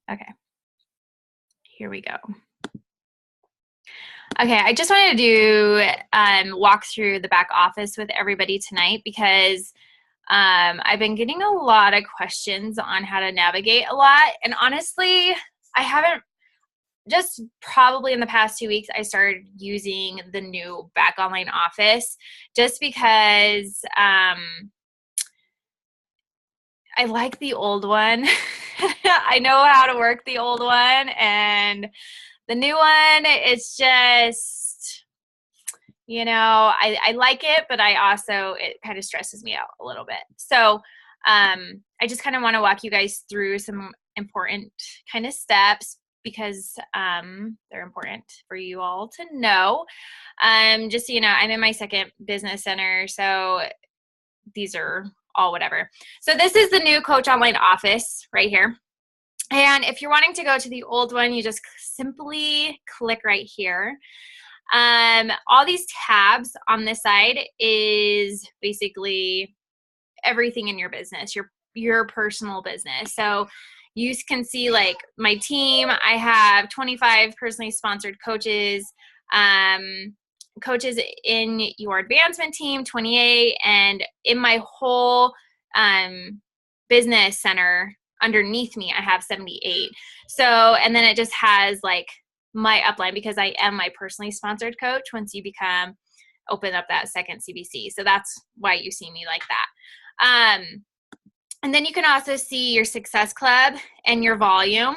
Okay, here we go. Okay, I just wanted to do walk through the back office with everybody tonight because I've been getting a lot of questions on how to navigate a lot. And honestly, I haven't, just probably in the past 2 weeks, I started using the new back online office just because I like the old one. I know how to work the old one, and the new one, it's just, I like it, but it kind of stresses me out a little bit. So I just kind of want to walk you guys through some important kind of steps because they're important for you all to know. Just so you know, I'm in my second business center, so these are all whatever. So this is the new Coach Online office right here. And if you're wanting to go to the old one, you just simply click right here. All these tabs on this side is basically everything in your business, your personal business. So you can see like my team. I have 25 personally sponsored coaches, coaches in your advancement team, 28, and in my whole business center underneath me, I have 78. So, and then it just has like my upline because I am my personally sponsored coach once you open up that second CBC. So that's why you see me like that. And then you can also see your success club and your volume.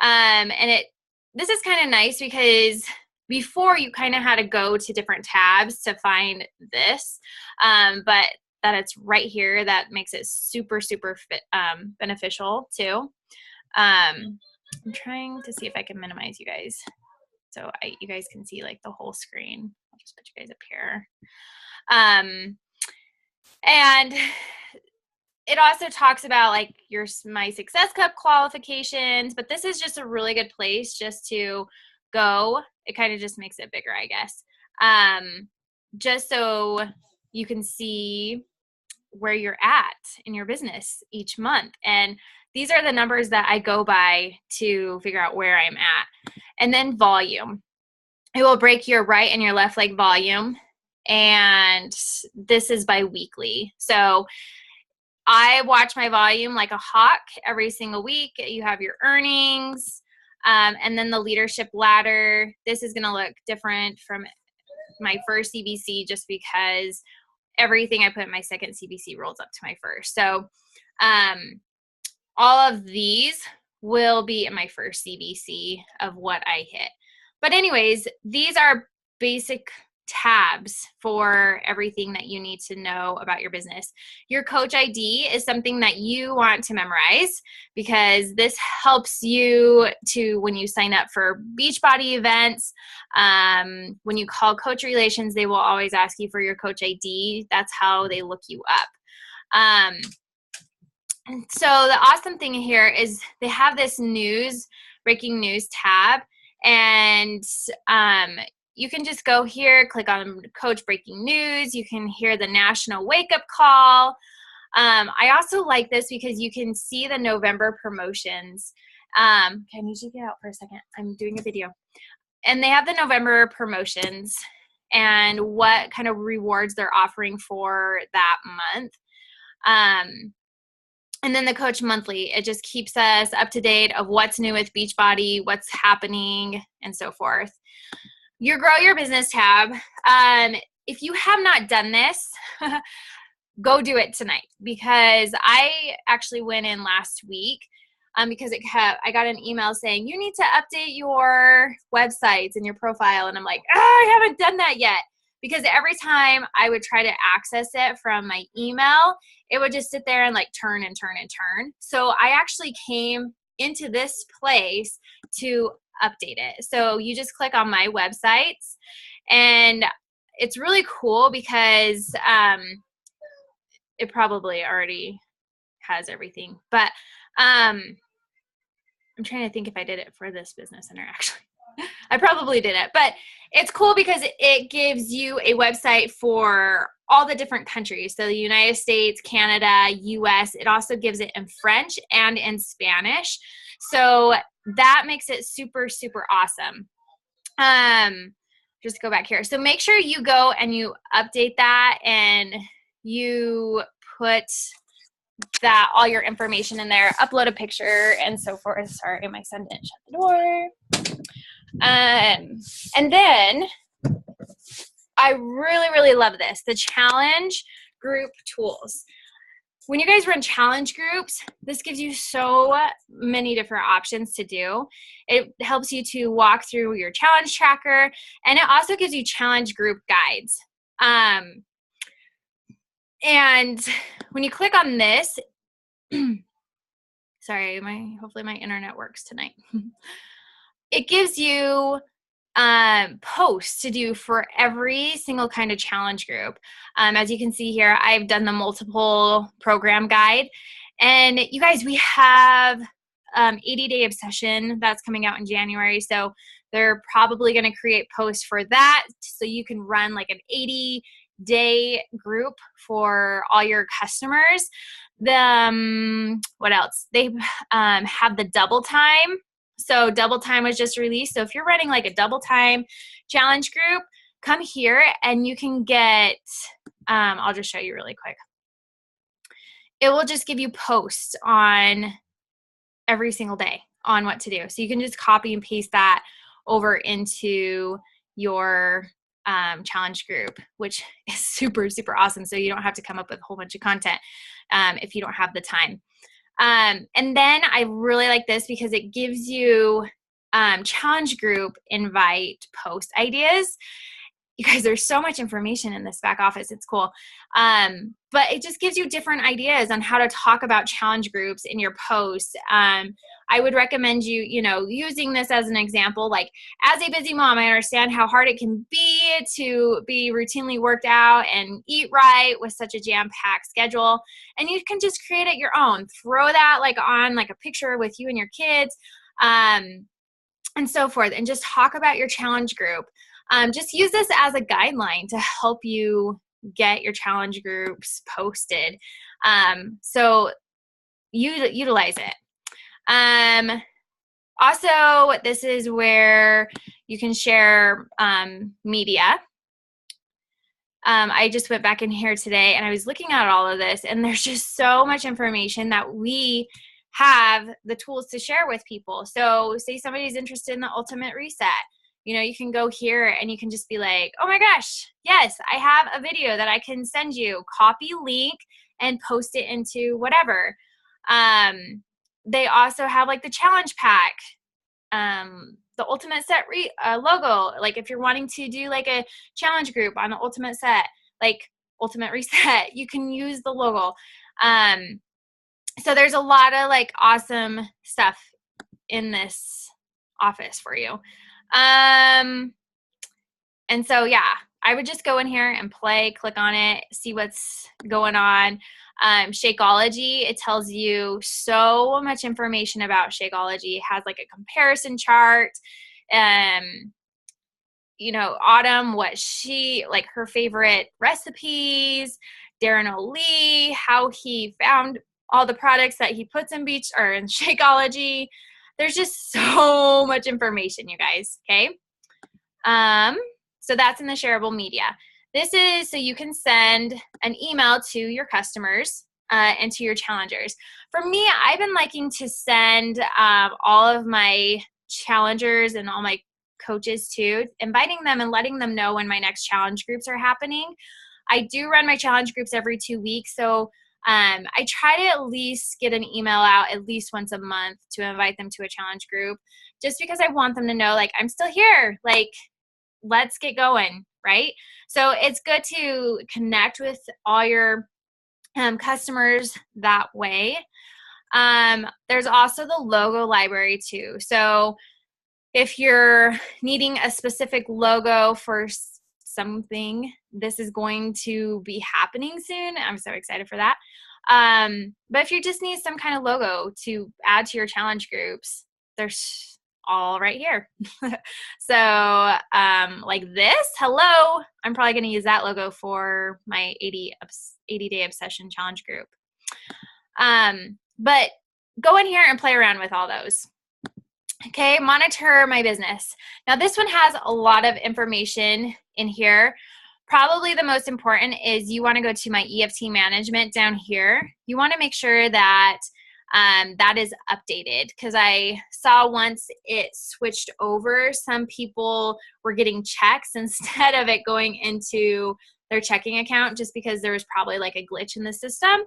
This is kind of nice because before you kind of had to go to different tabs to find this, but that it's right here, that makes it super, super beneficial too. I'm trying to see if I can minimize you guys so you guys can see like the whole screen. I'll just put you guys up here. And it also talks about like my Success Cup qualifications, but this is just a really good place just to go. It kind of just makes it bigger, I guess. Just so you can see where you're at in your business each month. And these are the numbers that I go by to figure out where I'm at. And then volume. It will break your right and your left leg volume. And this is bi-weekly. So I watch my volume like a hawk every single week. You have your earnings, and then the leadership ladder. This is going to look different from my first CBC just because everything I put in my second CBC rolls up to my first. So all of these will be in my first CBC of what I hit. But anyways, these are basic tabs for everything that you need to know about your business. Your coach ID is something that you want to memorize because this helps you to, when you sign up for Beachbody events, when you call Coach Relations, they will always ask you for your coach ID. That's how they look you up. And so the awesome thing here is they have this breaking news tab, and you can just go here, click on Coach Breaking News. You can hear the national wake-up call. I also like this because you can see the November promotions. I need you to get out for a second. I'm doing a video. And they have the November promotions and what kind of rewards they're offering for that month. And then the Coach Monthly, it just keeps us up to date of what's new with Beachbody, what's happening, and so forth. Your Grow Your Business tab. If you have not done this, go do it tonight because I actually went in last week because I got an email saying you need to update your websites and your profile, and I'm like, I haven't done that yet because every time I would try to access it from my email, it would just sit there and like turn and turn and turn. So I actually came into this place to update it. So you just click on my websites, and it's really cool because it probably already has everything, but I'm trying to think if I did it for this business center actually. I probably did it, but it's cool because it gives you a website for all the different countries. So the United States, Canada, US, it also gives it in French and in Spanish. So that makes it super, super awesome. Just go back here. So make sure you go and you update that and you put that all your information in there, upload a picture and so forth. Sorry, my son didn't shut the door. And then I really, really love this, the challenge group tools. When you guys run challenge groups, this gives you so many different options to do. It helps you to walk through your challenge tracker, and it also gives you challenge group guides. And when you click on this, sorry, hopefully my internet works tonight. It gives you posts to do for every single kind of challenge group. As you can see here, I've done the multiple program guide. And you guys, we have 80-day obsession that's coming out in January. So they're probably going to create posts for that so you can run like an 80-day group for all your customers. What else? They have the double time. So double time was just released. So if you're running like a double time challenge group, come here and you can get, I'll just show you really quick. It will just give you posts on every single day on what to do. So you can just copy and paste that over into your challenge group, which is super, super awesome. So you don't have to come up with a whole bunch of content if you don't have the time. And then I really like this because it gives you challenge group invite post ideas. You guys, there's so much information in this back office. It's cool. But it just gives you different ideas on how to talk about challenge groups in your posts. I would recommend you, using this as an example, like as a busy mom, I understand how hard it can be to be routinely worked out and eat right with such a jam-packed schedule. And you can just create it your own. Throw that on a picture with you and your kids and so forth. And just talk about your challenge group. Just use this as a guideline to help you get your challenge groups posted. So utilize it. Also, this is where you can share media. I just went back in here today and I was looking at all of this, and there's just so much information that we have the tools to share with people. So say somebody's interested in the ultimate reset. You can go here and you can just be like, oh my gosh, yes, I have a video that I can send you, copy link and post it into whatever. They also have the challenge pack, the ultimate set logo. If you're wanting to do a challenge group on the ultimate set, ultimate reset, you can use the logo. So there's a lot of awesome stuff in this office for you. And so, yeah, I would just go in here and click on it, see what's going on. Shakeology, it tells you so much information about Shakeology. It has a comparison chart. Autumn, what she, her favorite recipes, Darren O'Lee, how he found all the products that he puts in Shakeology. There's just so much information, you guys, okay? So that's in the shareable media. This is so you can send an email to your customers and to your challengers. For me, I've been liking to send all of my challengers and all my coaches too, inviting them and letting them know when my next challenge groups are happening. I do run my challenge groups every 2 weeks, so I try to at least get an email out at least once a month to invite them to a challenge group, just because I want them to know, I'm still here, let's get going, right? So it's good to connect with all your customers that way. There's also the logo library too. So if you're needing a specific logo for something, this is going to be happening soon. I'm so excited for that. But if you just need some kind of logo to add to your challenge groups, there's all right here. So like this, hello, I'm probably going to use that logo for my 80-day obsession challenge group. But go in here and play around with all those. Okay, monitor my business. Now this one has a lot of information in here. Probably the most important is you want to go to my EFT management down here. You want to make sure that that is updated, because I saw once it switched over, some people were getting checks instead of it going into their checking account, just because there was probably like a glitch in the system.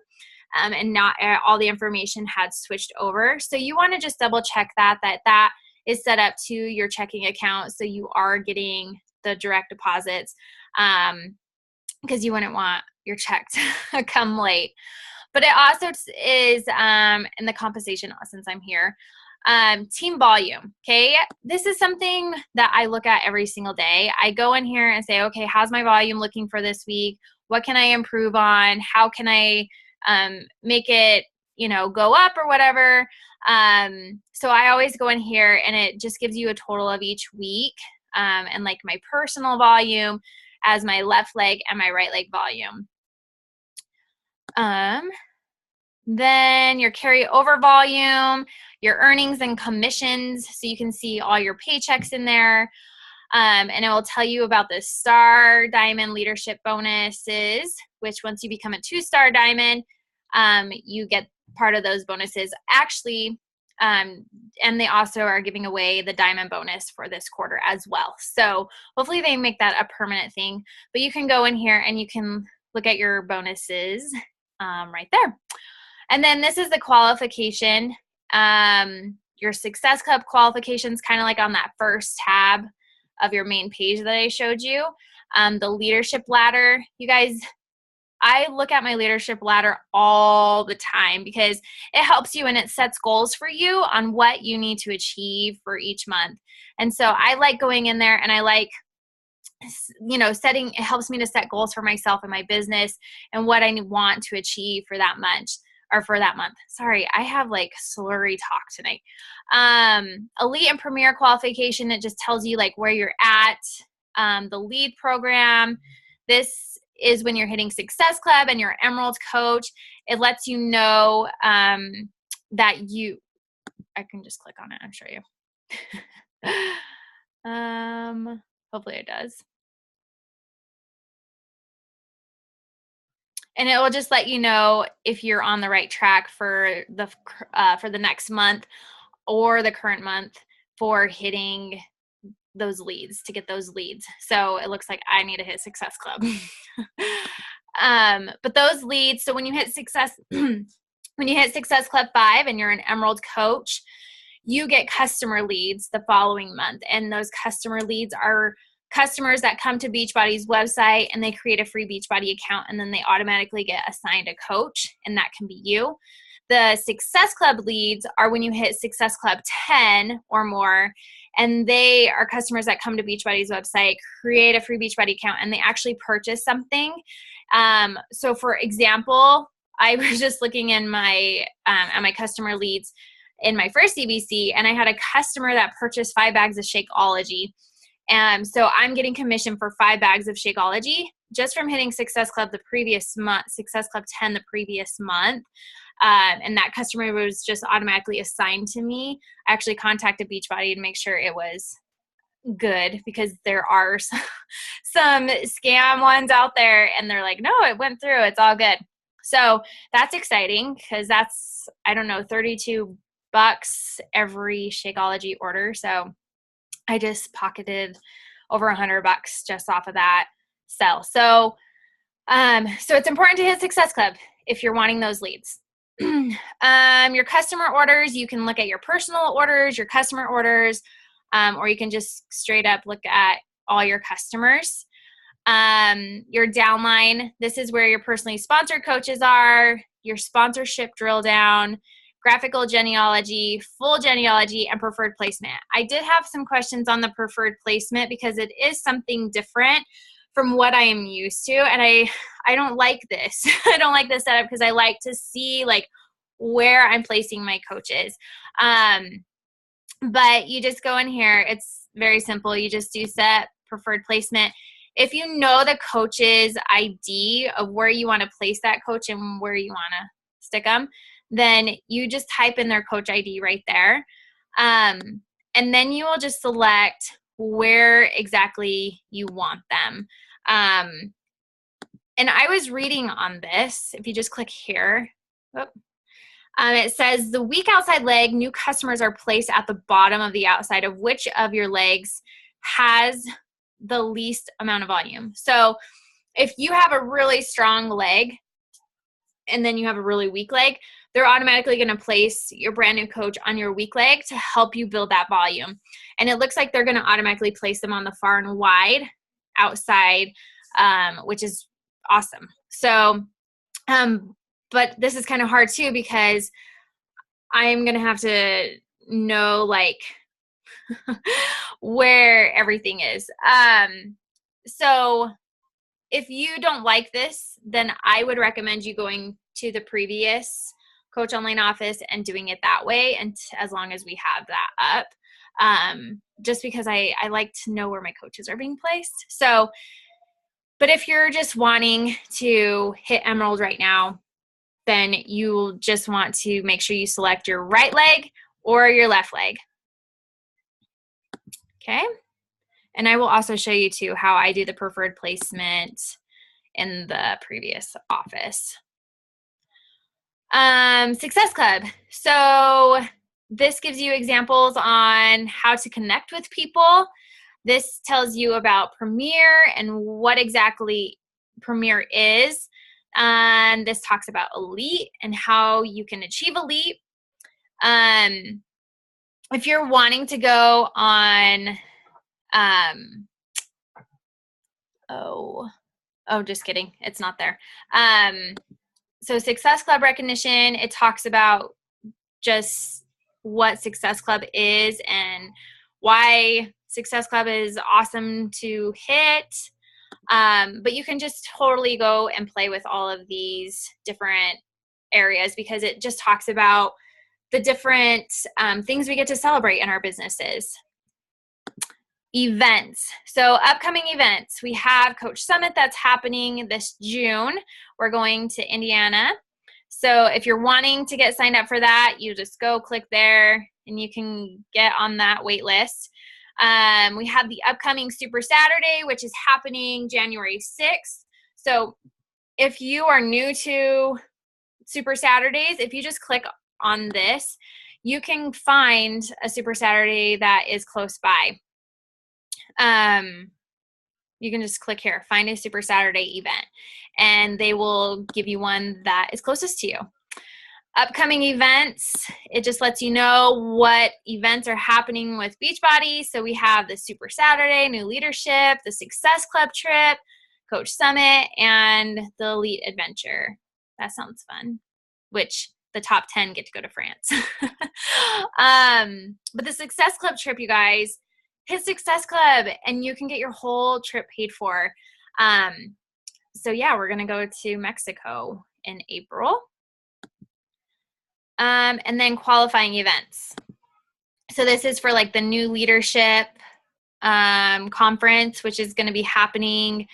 And not all the information had switched over. So you want to just double check that is set up to your checking account, so you are getting the direct deposits, because you wouldn't want your check to come late. But it also is in the compensation, since I'm here, team volume. Okay, this is something that I look at every single day. I go in here and say, okay, how's my volume looking for this week? What can I improve on? How can I make it, go up or whatever? So I always go in here and it just gives you a total of each week, and like my personal volume as my left leg and my right leg volume. Then your carryover volume, your earnings and commissions, so you can see all your paychecks in there. And it will tell you about the star, diamond, leadership bonuses, which once you become a 2-star diamond, you get part of those bonuses. Actually, and they also are giving away the diamond bonus for this quarter as well. So hopefully they make that a permanent thing. But you can go in here and you can look at your bonuses right there. And then this is the qualification. Your Success Club qualifications, kind of like on that first tab of your main page that I showed you. The leadership ladder, you guys, I look at my leadership ladder all the time because it helps you and it sets goals for you on what you need to achieve for each month. And so I like going in there and I like, it helps me to set goals for myself and my business and what I want to achieve for that month. Sorry, I have like slurry talk tonight. Elite and Premier qualification, it just tells you like where you're at. The lead program, this is when you're hitting Success Club and you're Emerald Coach. It lets you know that I can just click on it and show you. Hopefully it does. And it will just let you know if you're on the right track for the next month or the current month for hitting those leads, to get those leads. So it looks like I need to hit Success Club. But those leads, so when you hit Success Club 5 and you're an Emerald Coach, you get customer leads the following month. And those customer leads are customers that come to Beachbody's website and they create a free Beachbody account, and then they automatically get assigned a coach, and that can be you. The Success Club leads are when you hit Success Club 10 or more, and they are customers that come to Beachbody's website, create a free Beachbody account, and they actually purchase something. So for example, I was just looking in at my customer leads in my first CBC, and I had a customer that purchased 5 bags of Shakeology. So I'm getting commission for 5 bags of Shakeology just from hitting Success Club the previous month, Success Club 10 the previous month. And that customer was just automatically assigned to me. I actually contacted Beachbody to make sure it was good, because there are some scam ones out there, and they're like, no, it went through, it's all good. So that's exciting, because that's, I don't know, $32 every Shakeology order. So I just pocketed over $100 just off of that sell. So it's important to hit Success Club if you're wanting those leads. Your customer orders, you can look at your personal orders, your customer orders, or you can just straight up look at all your customers. Your downline, this is where your personally sponsored coaches are, your sponsorship drill down, graphical genealogy, full genealogy, and preferred placement. I did have some questions on the preferred placement because it is something different from what I am used to, and I don't like this. I don't like this setup because I like to see like where I'm placing my coaches. But you just go in here. It's very simple. You just do set preferred placement. If you know the coach's ID of where you want to place that coach and where you want to stick them, then you just type in their coach ID right there. And And then you will just select where exactly you want them. And I was reading on this, if you just click here, it says the weak outside leg, new customers are placed at the bottom of the outside of which of your legs has the least amount of volume. So if you have a really strong leg and then you have a really weak leg, they're automatically going to place your brand new coach on your weak leg to help you build that volume. And it looks like they're going to automatically place them on the far and wide outside, which is awesome. So, but this is kind of hard too, because I'm going to have to know like where everything is. So if you don't like this, then I would recommend you going to the previous Coach Online office and doing it that way, and as long as we have that up, just because I like to know where my coaches are being placed. So, but if you're just wanting to hit Emerald right now, then you'll just want to make sure you select your right leg or your left leg. Okay. And I will also show you too how I do the preferred placement in the previous office. Success Club. So this gives you examples on how to connect with people. This tells you about Premier and what exactly Premier is. And this talks about Elite and how you can achieve Elite. If you're wanting to go on, just kidding. It's not there. So Success Club recognition, it talks about just what Success Club is and why Success Club is awesome to hit. But you can just totally go and play with all of these different areas, because it just talks about the different things we get to celebrate in our businesses. Events. So upcoming events. We have Coach Summit that's happening this June. We're going to Indiana. So if you're wanting to get signed up for that, you just go click there and you can get on that wait list. We have the upcoming Super Saturday, which is happening January 6th. So if you are new to Super Saturdays, if you just click on this, you can find a Super Saturday that is close by. You can just click here, find a Super Saturday event, and they will give you one that is closest to you. Upcoming events, it just lets you know what events are happening with Beachbody. So we have the Super Saturday, New Leadership, the Success Club trip, Coach Summit, and the Elite Adventure. That sounds fun, which the top 10 get to go to France. But the Success Club trip, you guys, hit Success Club and you can get your whole trip paid for. So yeah, we're going to go to Mexico in April. And then qualifying events. So this is for like the New Leadership conference, which is going to be happening,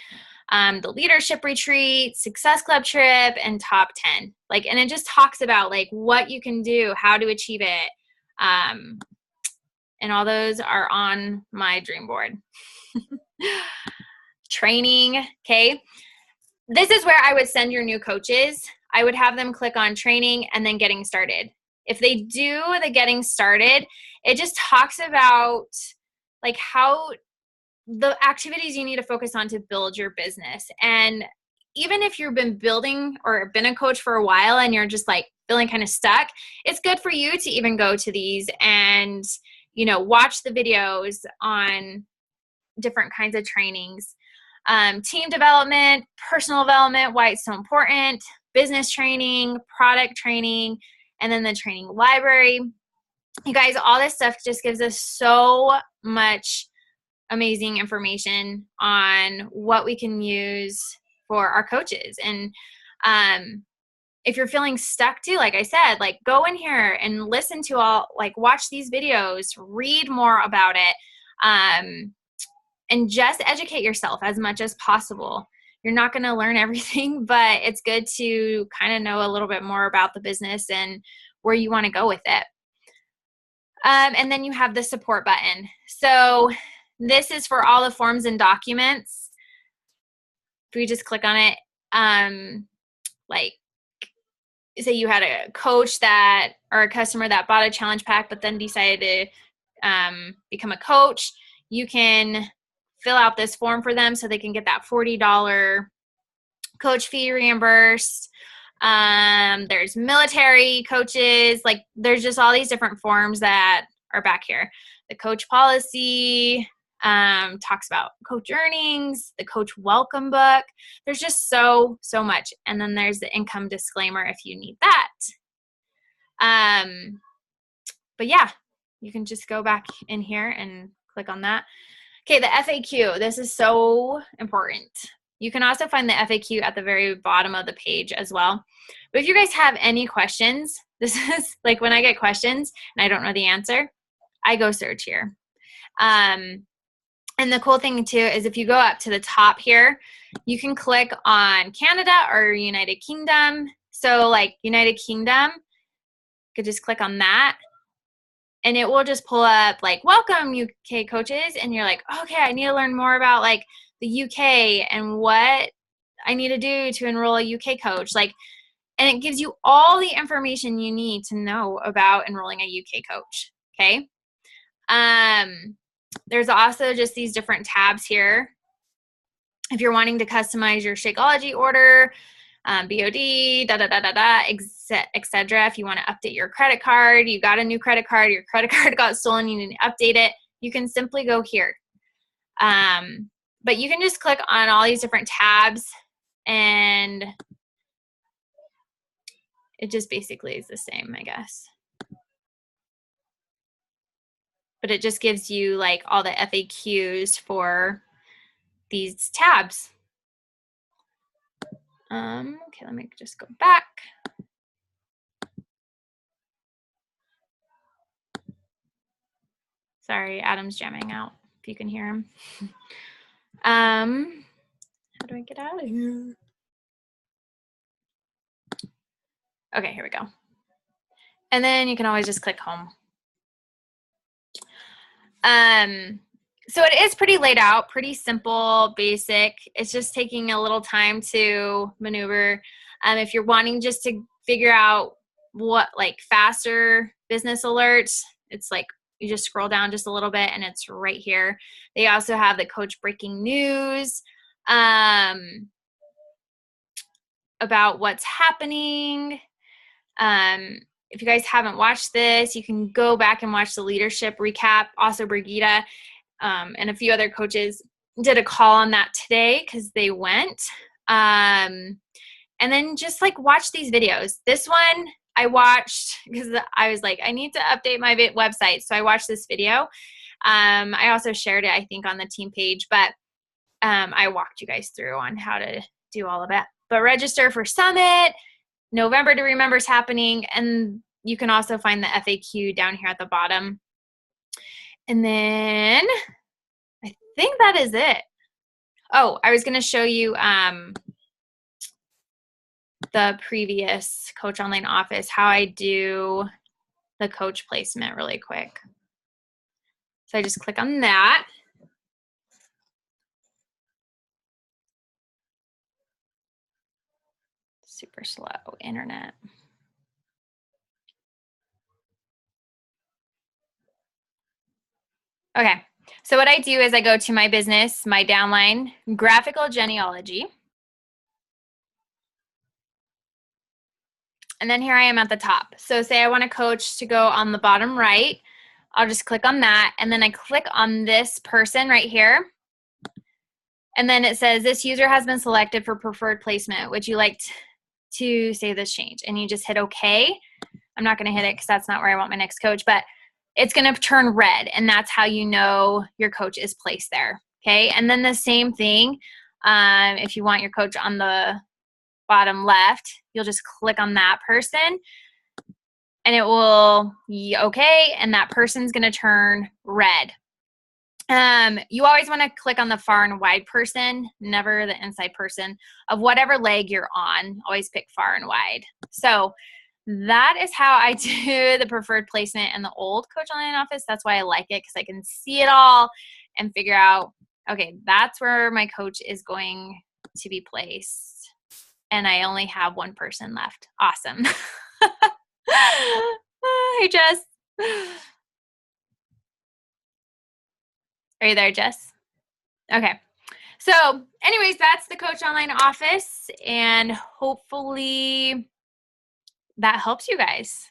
the leadership retreat, Success Club trip, and top 10. Like, and it just talks about like what you can do, how to achieve it. And all those are on my dream board. Training, okay. This is where I would send your new coaches. I would have them click on training and then getting started. If they do the getting started, it just talks about like how the activities you need to focus on to build your business. And even if you've been building or been a coach for a while and you're just like feeling kind of stuck, it's good for you to even go to these and, you know, watch the videos on different kinds of trainings. Team development, personal development, why it's so important, business training, product training, and then the training library. You guys, all this stuff just gives us so much amazing information on what we can use for our coaches. And if you're feeling stuck too, like I said, like go in here and listen to all, like watch these videos, read more about it, and just educate yourself as much as possible. You're not going to learn everything, but it's good to kind of know a little bit more about the business and where you want to go with it. And then you have the support button. So this is for all the forms and documents. If we just click on it, like say you had a coach that, or a customer that bought a challenge pack, but then decided to become a coach, you can fill out this form for them so they can get that $40 coach fee reimbursed. There's military coaches, like there's just all these different forms that are back here. The coach policy talks about coach earnings, the coach welcome book. There's just so much. And then there's the income disclaimer if you need that. But yeah, you can just go back in here and click on that. Okay, the FAQ. This is so important. You can also find the FAQ at the very bottom of the page as well. But if you guys have any questions, this is like when I get questions and I don't know the answer, I go search here. And the cool thing too is if you go up to the top here, you can click on Canada or United Kingdom. So like United Kingdom, you could just click on that. And it will just pull up like, welcome UK coaches. And you're like, okay, I need to learn more about like the UK and what I need to do to enroll a UK coach. Like, and it gives you all the information you need to know about enrolling a UK coach. Okay. There's also just these different tabs here. If you're wanting to customize your Shakeology order, BOD, etc. If you want to update your credit card, you got a new credit card, your credit card got stolen, you need to update it, you can simply go here. But you can just click on all these different tabs and it just basically is the same, I guess. But it just gives you like all the FAQs for these tabs. Okay, let me just go back. Sorry, Adam's jamming out, if you can hear him. How do I get out of here? Okay, here we go. And then you can always just click home. So it is pretty laid out, pretty simple, basic. It's just taking a little time to maneuver. If you're wanting just to figure out what like faster business alerts, it's like you just scroll down just a little bit and it's right here. They also have the coach breaking news about what's happening. If you guys haven't watched this, you can go back and watch the leadership recap. Also, Brigitte and a few other coaches did a call on that today because they went. And then just like watch these videos. This one I watched because I was like, I need to update my website. So I watched this video. I also shared it, I think, on the team page, but I walked you guys through on how to do all of it. But register for Summit. November to Remember is happening, and you can also find the FAQ down here at the bottom. And then I think that is it. Oh, I was going to show you the previous Coach Online Office, how I do the coach placement really quick. So I just click on that. Super slow internet. Okay, so what I do is I go to my business, my downline, graphical genealogy. And then here I am at the top. So say I want a coach to go on the bottom right. I'll just click on that. And then I click on this person right here. And then it says, this user has been selected for preferred placement. Would you like to save this change? And you just hit OK. I'm not going to hit it because that's not where I want my next coach. But it's going to turn red. And that's how you know your coach is placed there. Okay. And then the same thing, if you want your coach on the bottom left, you'll just click on that person and it will okay, and that person's going to turn red. You always want to click on the far and wide person, never the inside person of whatever leg you're on. Always pick far and wide. So that is how I do the preferred placement in the old Coach Online office. That's why I like it, because I can see it all and figure out, okay, that's where my coach is going to be placed. And I only have one person left. Awesome. Hey, Jess. Are you there, Jess? Okay. So anyways, that's the Coach Online office, and hopefully that helps you guys.